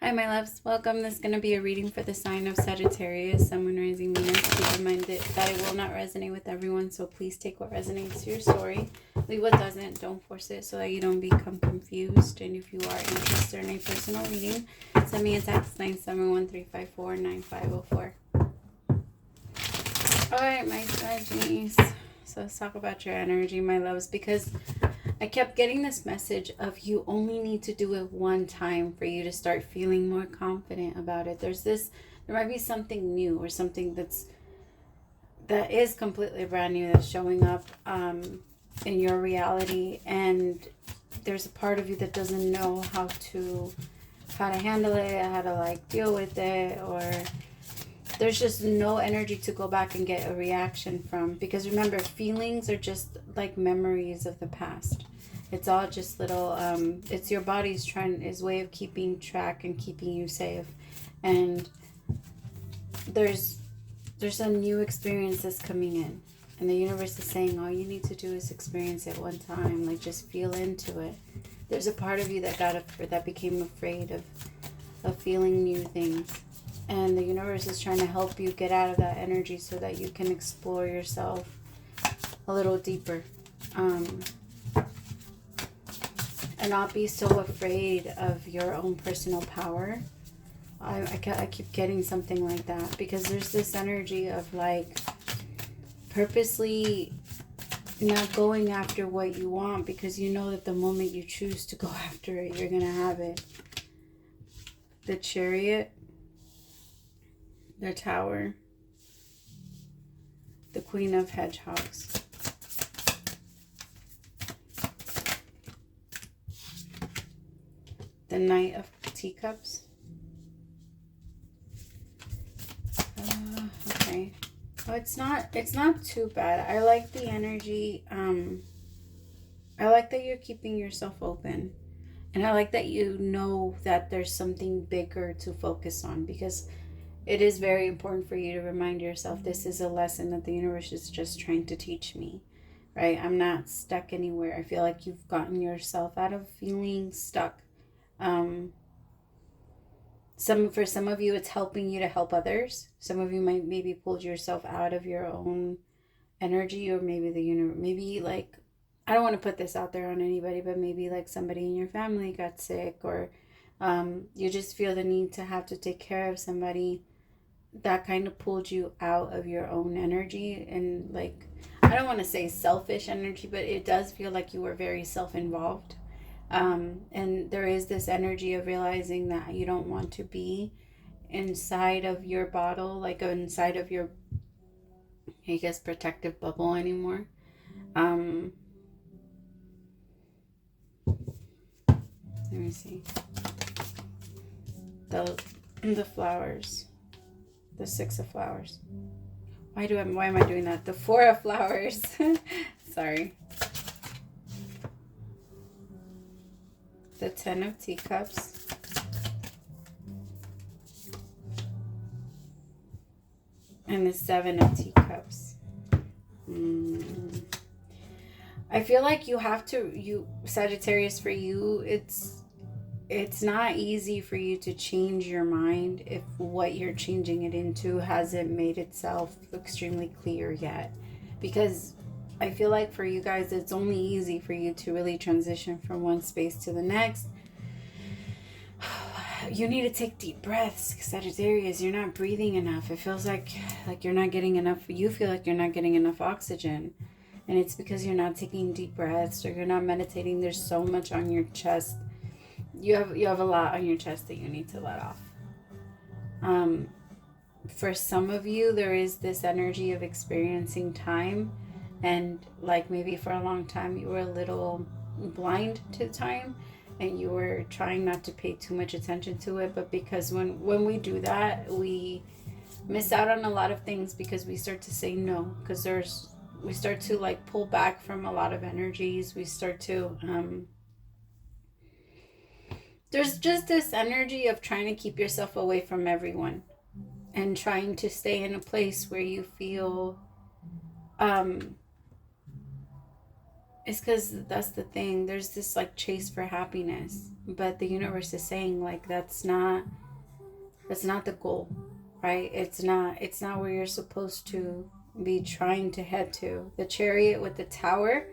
Hi, my loves. Welcome. This is going to be a reading for the sign of Sagittarius, Sun, Moon, Rising, Venus. Keep in mind that it will not resonate with everyone, so please take what resonates to your story. Leave what doesn't. Don't force it so that you don't become confused. And if you are interested in a personal reading, send me a text 971-354-9504. Alright, my Saggies. So let's talk about your energy, my loves, because I kept getting this message of you only need to do it one time for you to start feeling more confident about it. There might be something new or something that is completely brand new that's showing up in your reality, and there's a part of you that doesn't know how to handle it, how to like deal with it, or there's just no energy to go back and get a reaction from, because remember, feelings are just like memories of the past. It's all just little it's your body's his way of keeping track and keeping you safe. And there's a new experience that's coming in, and the universe is saying all you need to do is experience it one time. Like, just feel into it. There's a part of you that became afraid of feeling new things, and the universe is trying to help you get out of that energy so that you can explore yourself a little deeper, and not be so afraid of your own personal power. I keep getting something like that, because there's this energy of like purposely not going after what you want, because you know that the moment you choose to go after it, you're gonna have it. The Chariot, the Tower, the Queen of Hedgehogs, the Knight of Teacups. Okay. Oh, it's not too bad. I like the energy. I like that you're keeping yourself open, and I like that you know that there's something bigger to focus on, because it is very important for you to remind yourself this is a lesson that the universe is just trying to teach me, right? I'm not stuck anywhere. I feel like you've gotten yourself out of feeling stuck. For some of you, it's helping you to help others. Some of you might maybe pulled yourself out of your own energy, or maybe the universe, maybe like, I don't want to put this out there on anybody, but maybe like somebody in your family got sick, or you just feel the need to have to take care of somebody. That kind of pulled you out of your own energy, and like, I don't want to say selfish energy, but it does feel like you were very self-involved. And there is this energy of realizing that you don't want to be inside of your bottle, like inside of your, I guess, protective bubble anymore. Let me see. The flowers. The Six of Flowers. Why am I doing that? The Four of Flowers. Sorry. The Ten of Teacups. And the Seven of Teacups. I feel like Sagittarius, for you, it's not easy for you to change your mind if what you're changing it into hasn't made itself extremely clear yet. Because I feel like for you guys, it's only easy for you to really transition from one space to the next. You need to take deep breaths, Sagittarius. You're not breathing enough. It feels like you're not getting enough. You feel like you're not getting enough oxygen. And it's because you're not taking deep breaths, or you're not meditating. There's so much on your chest. You have a lot on your chest that you need to let off. For some of you, there is this energy of experiencing time, and like maybe for a long time you were a little blind to time, and you were trying not to pay too much attention to it. But because when we do that, we miss out on a lot of things, because we start to say no, because we start to like pull back from a lot of energies. We start to there's just this energy of trying to keep yourself away from everyone, and trying to stay in a place where you feel It's because that's the thing. There's this like chase for happiness, but the universe is saying like that's not the goal, right? It's not where you're supposed to be trying to head to. The Chariot with the tower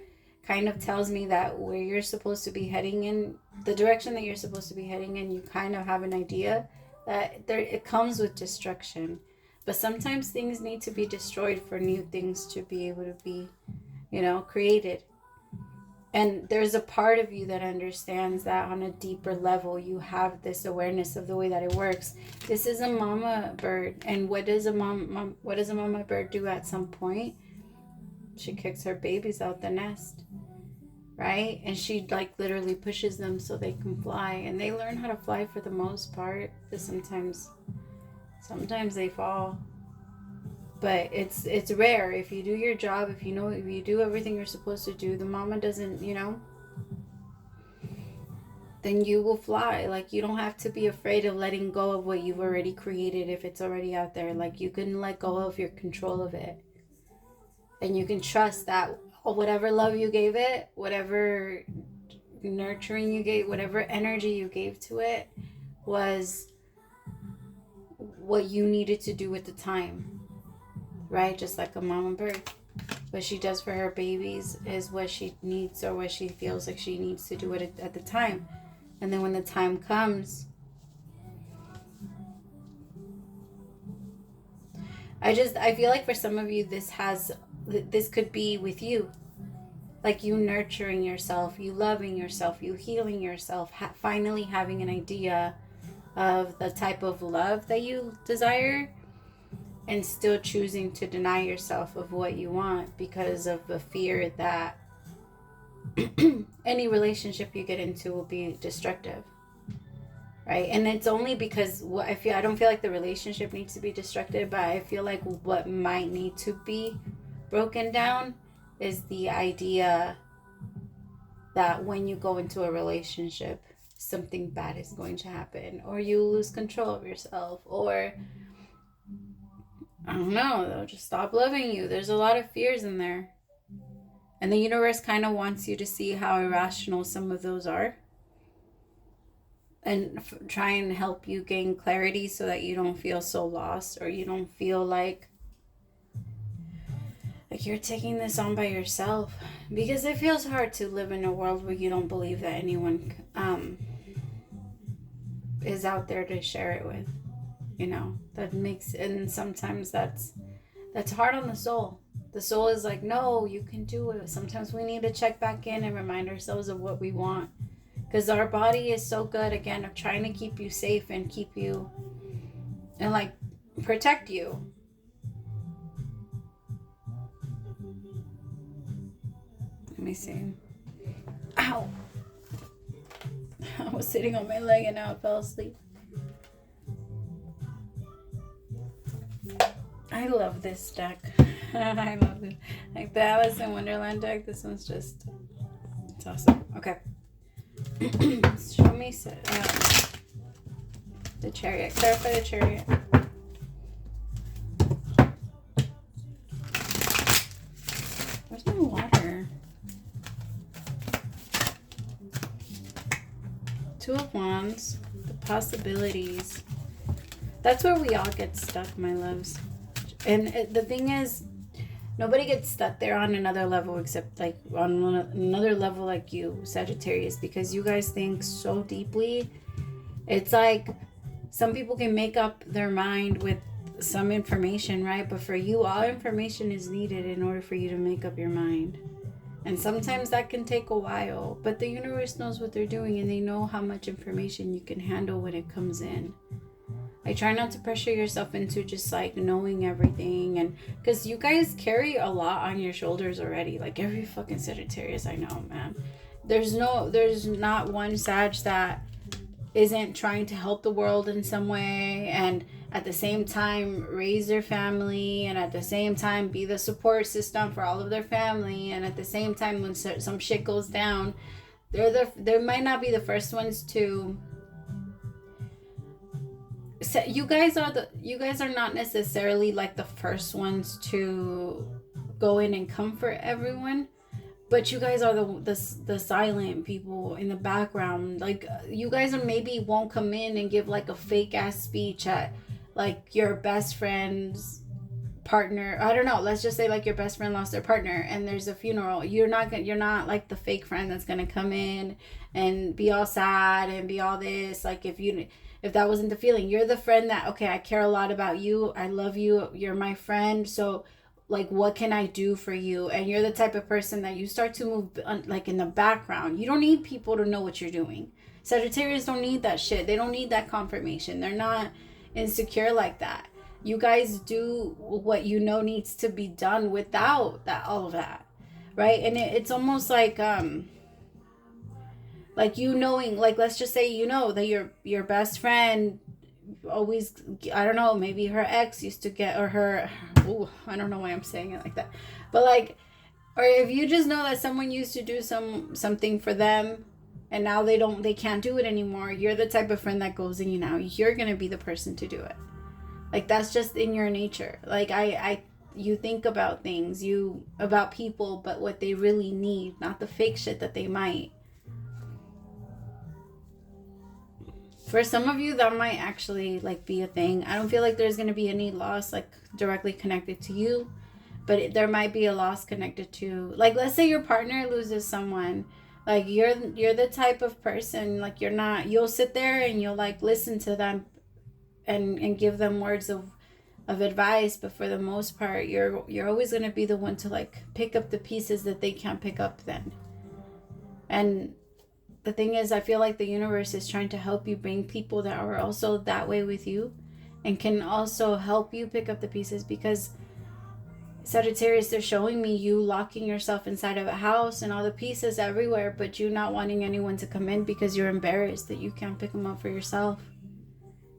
kind of tells me that where you're supposed to be heading in, the direction that you're supposed to be heading in, you kind of have an idea that there it comes with destruction. But sometimes things need to be destroyed for new things to be able to be, created. And there's a part of you that understands that on a deeper level. You have this awareness of the way that it works. This is a mama bird, and what does a mama bird do at some point? She kicks her babies out the nest, right? And she like literally pushes them so they can fly, and they learn how to fly for the most part. But sometimes they fall. But it's rare. If you do your job, if you do everything you're supposed to do, the mama doesn't, then you will fly. Like, you don't have to be afraid of letting go of what you've already created if it's already out there. Like, you can let go of your control of it. And you can trust that whatever love you gave it, whatever nurturing you gave, whatever energy you gave to it was what you needed to do at the time. Right? Just like a mama bird. What she does for her babies is what she needs, or what she feels like she needs to do it at the time. And then when the time comes, I feel like for some of you, this could be with you. Like you nurturing yourself, you loving yourself, you healing yourself, finally having an idea of the type of love that you desire, and still choosing to deny yourself of what you want because of the fear that any relationship you get into will be destructive, right? And it's only because I don't feel like the relationship needs to be destructive, but I feel like what might need to be broken down is the idea that when you go into a relationship, something bad is going to happen, or you lose control of yourself, or I don't know, they'll just stop loving you. There's a lot of fears in there. And the universe kind of wants you to see how irrational some of those are. And try and help you gain clarity so that you don't feel so lost, or you don't feel like you're taking this on by yourself. Because it feels hard to live in a world where you don't believe that anyone is out there to share it with. And sometimes that's hard on the soul. The soul is like, no, you can do it. Sometimes we need to check back in and remind ourselves of what we want, because our body is so good, again, of trying to keep you safe and keep you and like protect you. Let me see. Ow. I was sitting on my leg and now I fell asleep. I love this deck. I love it. Like the Alice in Wonderland deck, this one's it's awesome. Okay. Show me the Chariot. Clarify the Chariot. Where's my water? Two of Wands. The possibilities. That's where we all get stuck, my loves. And the thing is, nobody gets stuck there on another level except like on another level like you, Sagittarius, because you guys think so deeply. It's like some people can make up their mind with some information, right? But for you, all information is needed in order for you to make up your mind. And sometimes that can take a while, but the universe knows what they're doing, and they know how much information you can handle when it comes in. I try not to pressure yourself into just like knowing everything, and because you guys carry a lot on your shoulders already. Like every fucking Sagittarius I know, man. There's not one Sag that isn't trying to help the world in some way, and at the same time raise their family, and at the same time be the support system for all of their family, and at the same time when some shit goes down, they might not be the first ones to. So you guys are not necessarily like the first ones to go in and comfort everyone, but you guys are the silent people in the background. Like, you guys are maybe won't come in and give like a fake ass speech at like your best friend's partner. I don't know, let's just say like your best friend lost their partner and there's a funeral. You're not like the fake friend that's gonna come in and be all sad and be all this. Like, if that wasn't the feeling, you're the friend that, okay, I care a lot about you, I love you, you're my friend, so like, what can I do for you? And you're the type of person that you start to move like in the background. You don't need people to know what you're doing. Sagittarius don't need that shit. They don't need that confirmation. They're not insecure like that. You guys do what you know needs to be done without that, all of that, right? And it's almost like you knowing, like, let's just say you know that your best friend always, I don't know, maybe her ex used to get, or her, ooh, I don't know why I'm saying it like that, but like, or if you just know that someone used to do something for them and now they can't do it anymore, you're the type of friend that goes in, you're gonna be the person to do it. Like, that's just in your nature. Like, you think about things, about people, but what they really need, not the fake shit that they might. For some of you, that might actually like be a thing. I don't feel like there's going to be any loss like directly connected to you, but there might be a loss connected to, like, let's say your partner loses someone. Like, you're the type of person, like, you'll sit there and you'll like listen to them and give them words of advice, but for the most part, you're always going to be the one to like pick up the pieces that they can't pick up then. And the thing is, I feel like the universe is trying to help you bring people that are also that way with you and can also help you pick up the pieces, because Sagittarius, they're showing me you locking yourself inside of a house and all the pieces everywhere, but you not wanting anyone to come in because you're embarrassed that you can't pick them up for yourself.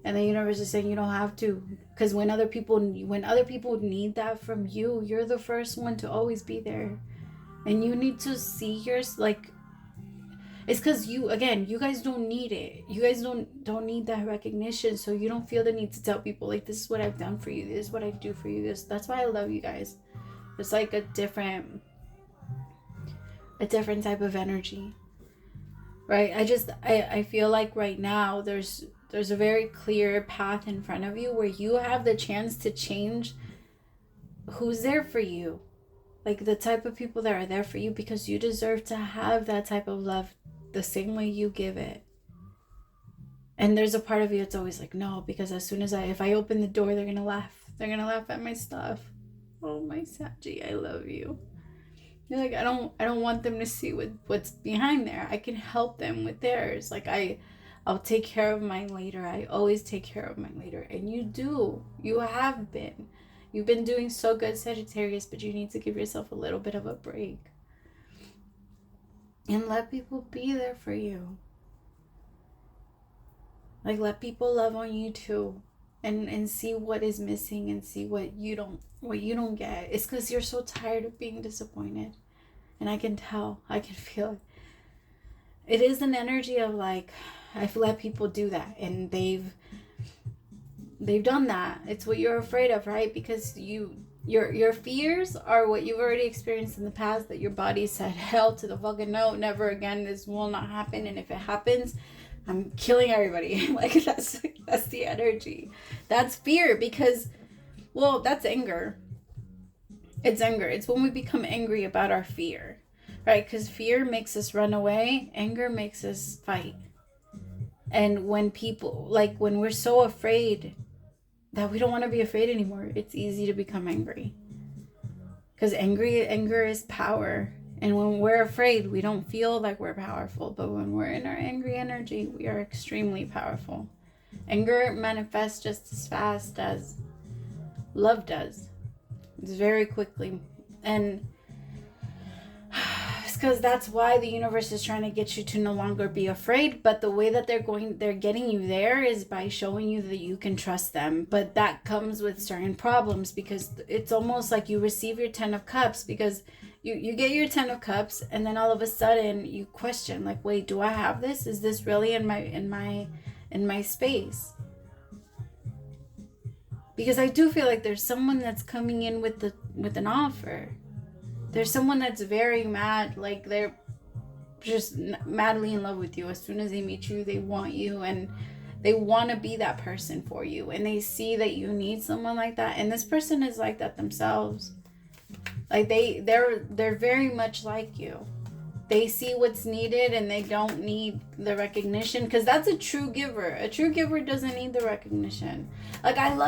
And the universe is saying you don't have to, because when other people need that from you, you're the first one to always be there. And you need to see yours, like, it's because you guys don't need it. You guys don't need that recognition, so you don't feel the need to tell people like, this is what I've done for you, this is what I do for you. That's why I love you guys. It's like a different type of energy, right? I feel like right now there's a very clear path in front of you where you have the chance to change who's there for you, like the type of people that are there for you, because you deserve to have that type of love the same way you give it. And there's a part of you that's always like, no, because as soon as if I open the door, they're gonna laugh at my stuff. Oh, my Saggy, I love you. You're like, I don't want them to see what's behind there. I can help them with theirs. Like, I'll take care of mine later. I always take care of mine later. And you have been. You've been doing so good, Sagittarius, but you need to give yourself a little bit of a break. And let people be there for you. Like, let people love on you too. And see what is missing and see what you don't get. It's because you're so tired of being disappointed. And I can tell. I can feel it. It is an energy of like, I've let people do that. And they've done that. It's what you're afraid of, right? Because your fears are what you've already experienced in the past, that your body said, hell to the fucking no, never again, this will not happen. And if it happens, I'm killing everybody. Like, that's the energy. That's fear, because, well, that's anger. It's anger. It's when we become angry about our fear, right? Because fear makes us run away. Anger makes us fight. And when we're so afraid that we don't want to be afraid anymore, it's easy to become angry. Because anger is power. And when we're afraid, we don't feel like we're powerful. But when we're in our angry energy, we are extremely powerful. Anger manifests just as fast as love does. It's very quickly. And it's because that's why the universe is trying to get you to no longer be afraid. But the way that they're getting you there is by showing you that you can trust them. But that comes with certain problems, because it's almost like you receive your 10 of Cups, because you get your 10 of Cups, and then all of a sudden you question, like, wait, do I have this? Is this really in my space? Because I do feel like there's someone that's coming in with an offer. There's someone that's very mad, like they're just madly in love with you. As soon as they meet you, they want you, and they want to be that person for you, and they see that you need someone like that. And this person is like that themselves. Like they're very much like you. They see what's needed, and they don't need the recognition, because that's a true giver. A true giver doesn't need the recognition. Like I'm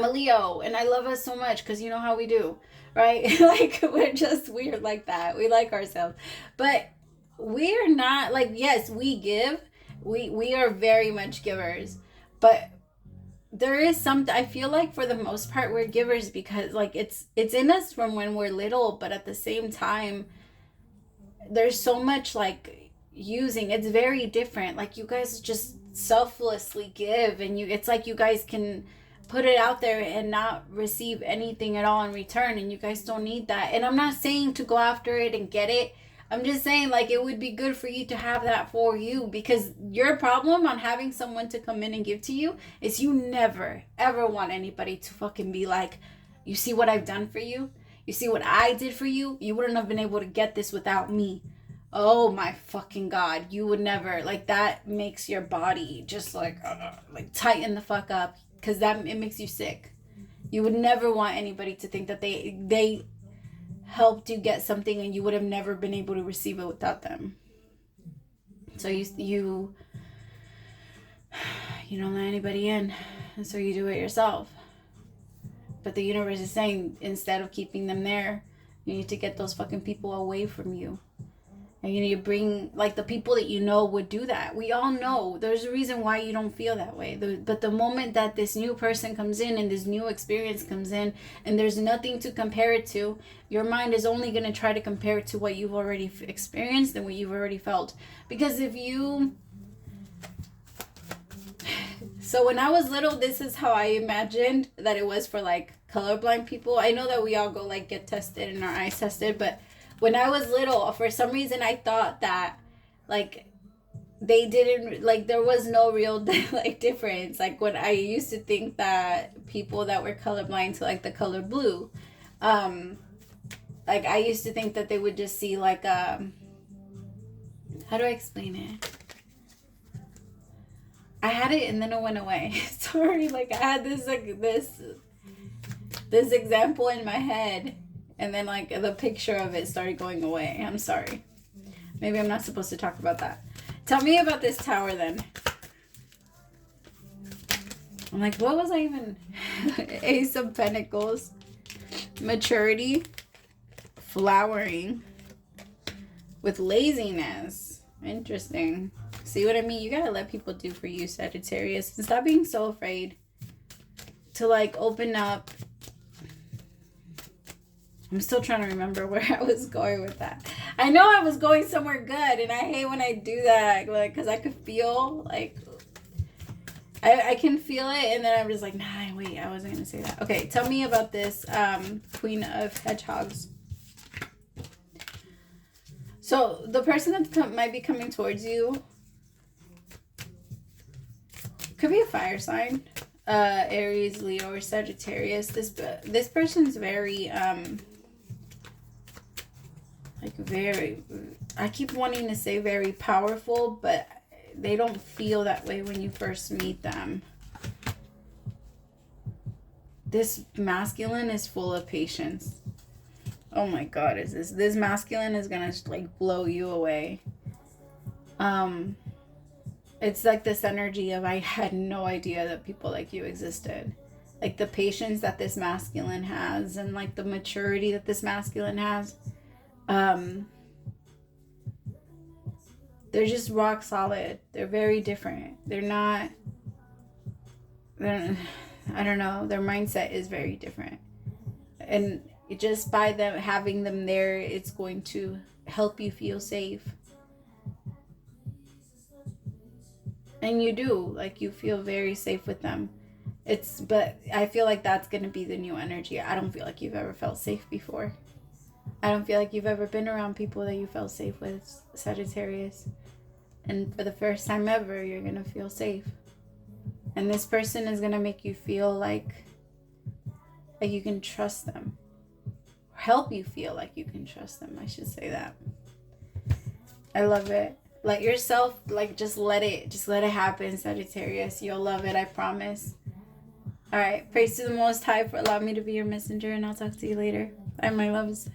a Leo, and I love us so much because you know how we do, right? Like we're just weird like that. We like ourselves, but we're not like, yes, we give. We are very much givers, but there is something, I feel like for the most part we're givers because like it's in us from when we're little, but at the same time there's so much like using. It's very different. Like you guys just selflessly give, and it's like you guys can put it out there and not receive anything at all in return, and you guys don't need that. And I'm not saying to go after it and get it. I'm just saying, like, it would be good for you to have that for you, because your problem on having someone to come in and give to you is you never, ever want anybody to fucking be like, you see what I've done for you? You see what I did for you? You wouldn't have been able to get this without me. Oh my fucking God. You would never. Like, that makes your body just like tighten the fuck up, because it makes you sick. You would never want anybody to think that they helped you get something and you would have never been able to receive it without them. So you don't let anybody in, and so you do it yourself. But the universe is saying, instead of keeping them there, you need to get those fucking people away from you. And you need to bring, like, the people that you know would do that. We all know there's a reason why you don't feel that way. But the moment that this new person comes in and this new experience comes in and there's nothing to compare it to, your mind is only going to try to compare it to what you've already experienced and what you've already felt. Because if you... So when I was little, this is how I imagined that it was for, like, colorblind people. I know that we all go, like, get tested and our eyes tested, but... When I was little, for some reason, I thought that, like, they didn't, like, there was no real, like, difference. Like, when I used to think that people that were colorblind to, like, the color blue, like, I used to think that they would just see, like, how do I explain it? I had it and then it went away. Sorry, like, I had this, like, this example in my head. And then, like, the picture of it started going away. I'm sorry. Maybe I'm not supposed to talk about that. Tell me about this tower, then. I'm like, what was I even... Ace of Pentacles. Maturity. Flowering. With laziness. Interesting. See what I mean? You gotta let people do for you, Sagittarius. And stop being so afraid to, like, open up. I'm still trying to remember where I was going with that. I know I was going somewhere good, and I hate when I do that, like, because I could feel, like, I can feel it, and then I'm just like, nah, wait, I wasn't going to say that. Okay, tell me about this Queen of Hedgehogs. So, the person that might be coming towards you could be a fire sign. Aries, Leo, or Sagittarius. This person's very... like very, I keep wanting to say very powerful, but they don't feel that way when you first meet them. This masculine is full of patience. Oh my God, is this masculine is gonna, like, blow you away. It's like this energy of, I had no idea that people like you existed. Like the patience that this masculine has, and like the maturity that this masculine has. They're just rock solid. They're very different. I don't know. Their mindset is very different. And just by them having them there, it's going to help you feel safe. And you do. Like, you feel very safe with them. But I feel like that's going to be the new energy. I don't feel like you've ever felt safe before. I don't feel like you've ever been around people that you felt safe with, Sagittarius. And for the first time ever, you're going to feel safe. And this person is going to make you feel like you can trust them. help you feel like you can trust them. I should say that. I love it. Let yourself, like, just let it happen, Sagittarius. You'll love it, I promise. All right, praise to the Most High for allowing me to be your messenger, and I'll talk to you later. Bye, my loves.